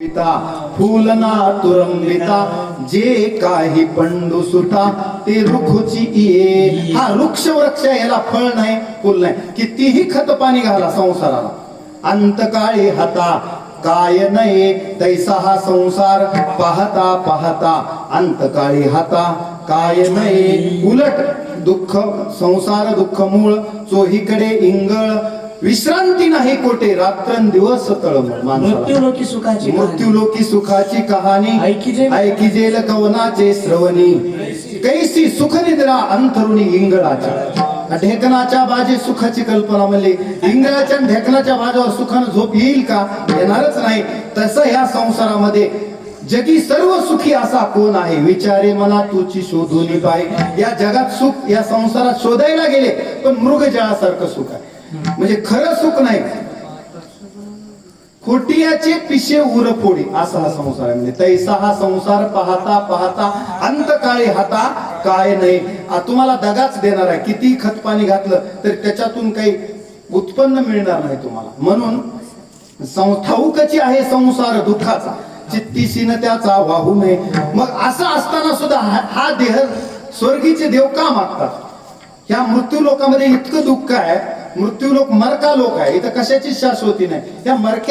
पिता फूलना तुरंबिता जे काही पंडू सुटा ते रुखुची ये. हा वृक्ष याला फळ नाही फुल नाही, कितीही खत पाणी घाला संसाराला, अंतकाळी हाता काय नये तैसा हा संसार पाहता पाहता अंतकाळी हाता काय नये. उलट दुःख संसार दुःख मूळ चोहीकडे इंगळ, विश्रांती नाही कोठे रात्रंदिवस तळमळ. मृत्यूलोकी सुखाची कहाणी ऐकी जेल कवनाचे श्रवणी, कैसी सुखनिद्रा अंतरुणी इंगळाच्या. ढेकणाच्या बाजे सुखाची कल्पना म्हणली, इंगळाच्या ढेकणाच्या बाजावर सुखानं झोप येईल का? येणारच नाही. तसं ह्या संसारामध्ये जगी सर्व सुखी असा कोण आहे, विचारे मना तुची शोधून पाय. या जगात सुख या संसारात शोधायला गेले पण मृगजळासारखं सुख आहे, म्हणजे खरं सुख नाही. खोटियाचे पिशे उरफोडी असा हा संसार आहे. म्हणजे तैसा हा संसार पाहता पाहता अंतकाळी हाता काय नाही. तुम्हाला दगाच देणार आहे, किती खत पाणी घातलं तर त्याच्यातून काही उत्पन्न मिळणार नाही तुम्हाला. म्हणून ठाऊकची आहे संसार दुःखाचा, चित्तीशीन त्याचा वाहू नये. मग असं असताना सुद्धा हा देह स्वर्गीचे देव का मागतात? ह्या मृत्यू लोकांमध्ये इतकं दुःख आहे, मृत्यू लोक मरका लोक आहे, इथं कशाची शाश्वती नाही. त्या मरक्या